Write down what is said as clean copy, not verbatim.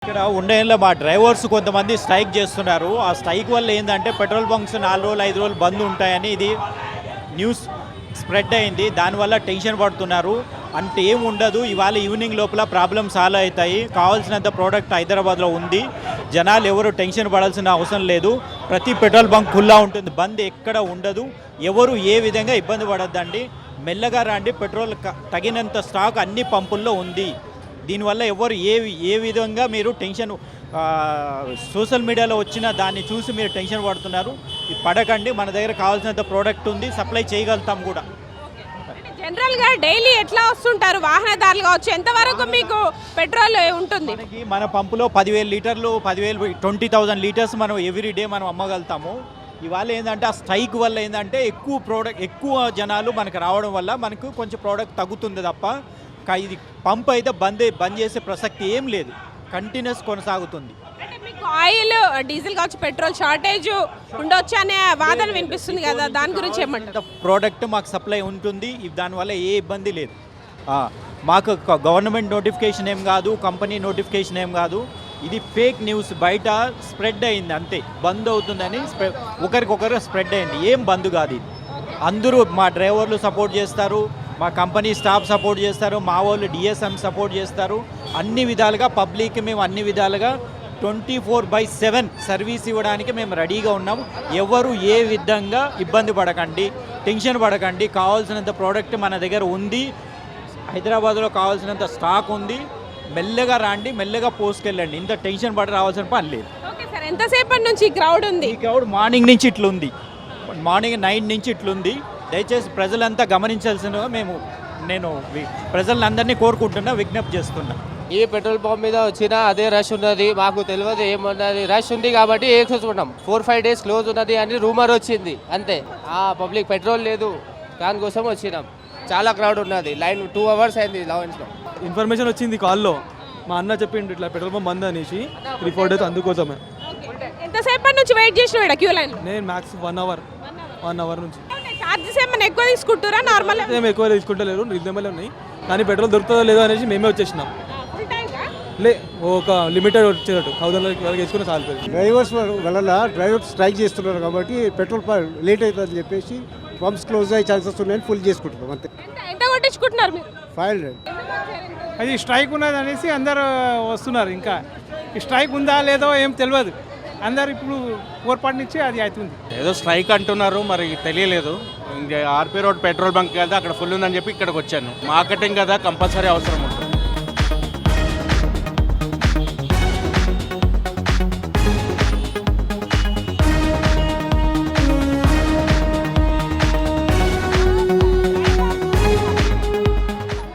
ఇక్కడ ఉండేలో మా డ్రైవర్స్ కొంతమంది స్ట్రైక్ చేస్తున్నారు. ఆ స్ట్రైక్ వల్ల ఏంటంటే పెట్రోల్ బంక్స్ 4 రోజులు 5 రోజులు బంద్ ఉంటాయని ఇది న్యూస్ స్ప్రెడ్ అయింది. దానివల్ల టెన్షన్ పడుతున్నారు. అంటే ఏం ఉండదు, ఇవాళ ఈవినింగ్ లోపల ప్రాబ్లమ్ సాల్వ్ అవుతాయి. కావాల్సినంత ప్రోడక్ట్ హైదరాబాద్లో ఉంది. జనాలు ఎవరు టెన్షన్ పడాల్సిన అవసరం లేదు. ప్రతి పెట్రోల్ బంక్ ఖుల్లా ఉంటుంది, బంద్ ఎక్కడ ఉండదు. ఎవరు ఏ విధంగా ఇబ్బంది పడద్దండి. మెల్లగా రండి, పెట్రోల్ తగినంత స్టాక్ అన్ని పంపుల్లో ఉంది. దీనివల్ల ఎవరు ఏ విధంగా మీరు టెన్షన్ సోషల్ మీడియాలో వచ్చిన దాన్ని చూసి మీరు టెన్షన్ పడుతున్నారు. పడకండి, మన దగ్గర కావాల్సినంత ప్రోడక్ట్ ఉంది, సప్లై చేయగలుగుతాం కూడా. జనరల్గా డైలీ ఎట్లా వస్తుంటారు వాహనదారులు కావచ్చు, ఎంతవరకు మీకు పెట్రోల్ ఉంటుంది? మన పంపులో 10,000 లీటర్లు 20,000 లీటర్స్ మనం ఎవ్రీ డే మనం అమ్మగలుగుతాము. ఇవాళ ఏంటంటే ఆ స్ట్రైక్ వల్ల ఏంటంటే ఎక్కువ జనాలు మనకు రావడం వల్ల మనకు కొంచెం ప్రోడక్ట్ తగ్గుతుంది తప్ప ఇది పంప్ అయితే బంద్ చేసే ప్రసక్తి ఏం లేదు, కంటిన్యూస్ కొనసాగుతుంది. అంటే మీకు ఆయిల్ డీజిల్ కావచ్చు పెట్రోల్ షార్టేజ్ ఉండొచ్చు అనే వాదన వినిపిస్తుంది కదా, దాని గురించి ఏమంటారు? ప్రోడక్ట్ మాకు సప్లై ఉంటుంది, దానివల్ల ఏ ఇబ్బంది లేదు. మాకు గవర్నమెంట్ నోటిఫికేషన్ ఏం కాదు, కంపెనీ నోటిఫికేషన్ ఏం కాదు. ఇది ఫేక్ న్యూస్ బయట స్ప్రెడ్ అయింది అంతే. బంద్ అవుతుందని ఒకరికొకరు స్ప్రెడ్ అయింది, ఏం బంద్ కాదు ఇది. అందరూ మా డ్రైవర్లు సపోర్ట్ చేస్తారు, మా కంపెనీ స్టాఫ్ సపోర్ట్ చేస్తారు, మా వాళ్ళు డిఎస్ఎం సపోర్ట్ చేస్తారు. అన్ని విధాలుగా పబ్లిక్కి మేము అన్ని విధాలుగా 24/7 సర్వీస్ ఇవ్వడానికి మేము రెడీగా ఉన్నాము. ఎవరు ఏ విధంగా ఇబ్బంది పడకండి, టెన్షన్ పడకండి. కావాల్సినంత ప్రోడక్ట్ మన దగ్గర ఉంది, హైదరాబాద్లో కావాల్సినంత స్టాక్ ఉంది. మెల్లగా రండి, మెల్లగా పోసుకెళ్ళండి, ఇంత టెన్షన్ పడి రావాల్సిన పని లేదు. ఓకే సార్, ఎంతసేపటి నుంచి క్రౌడ్ ఉంది? ఈ క్రౌడ్ మార్నింగ్ నుంచి ఇట్లుంది, మార్నింగ్ 9 నుంచి ఇట్లుంది. దయచేసి ప్రజలంతా గమనించాల్సిన నేను ప్రజలందరినీ కోరుకుంటున్నా, విజ్ఞప్తి చేస్తున్నా. ఏ పెట్రోల్ పంప్ మీద వచ్చినా అదే రష్ ఉన్నది, మాకు తెలియదు ఏమున్నది. రష్ ఉంది కాబట్టి వేసుకుంటాం. 4-5 డేస్ క్లోజ్ ఉన్నది అని రూమర్ వచ్చింది అంతే. పబ్లిక్ పెట్రోల్ లేదు, దానికోసం వచ్చినాం. చాలా క్రౌడ్ ఉన్నది, లైన్ 2 hours అయింది లైన్స్లో. ఇన్ఫర్మేషన్ వచ్చింది కాల్లో, మా అన్న చెప్పిండు ఇట్లా పెట్రోల్ పంప్ బంద్ అనేసి 3-4 days, అందుకోసమే. ఎంతసేపటి నుంచి వెయిట్ చేసిన క్యూ లైన్? నేను మ్యాక్స్ 1 hour నుంచి. చార్జెస్ ఏమైనా ఎక్కువ తీసుకుంటారా? నార్మల్ ఏం ఎక్కువ తీసుకుంటలేరు, రీజనబుల్ ఉన్నాయి. కానీ పెట్రోల్ దొరుకుతుందో లేదో అనేసి మేమే వచ్చేసినాం. ఒక లిమిటెడ్ వచ్చేటట్టు 1000 వరకు వేసుకుని చాలు. డ్రైవర్స్ వల్ల డ్రైవర్స్ స్ట్రైక్ చేస్తున్నారు కాబట్టి పెట్రోల్ లేట్ అవుతుందని చెప్పేసి పంప్స్ క్లోజ్ అయ్యే ఛాన్సెస్ ఉన్నాయని ఫుల్ చేసుకుంటున్నాం అంతే. ఎంత కొట్టించుకుంటున్నారు మీరు? 500. అది స్ట్రైక్ ఉన్నది అనేసి అందరు వస్తున్నారు. ఇంకా ఈ స్ట్రైక్ ఉందా లేదో ఏం తెలియదు. అందరు ఇప్పుడు పొరపాటు నుంచి అది అవుతుంది. ఏదో స్ట్రైక్ అంటున్నారు, మరి తెలియలేదు. ఆర్పీ రోడ్ పెట్రోల్ బంక్ కదా, అక్కడ ఫుల్ ఉందని చెప్పి ఇక్కడికి వచ్చాను. మార్కెటింగ్ కదా, కంపల్సరీ అవసరం.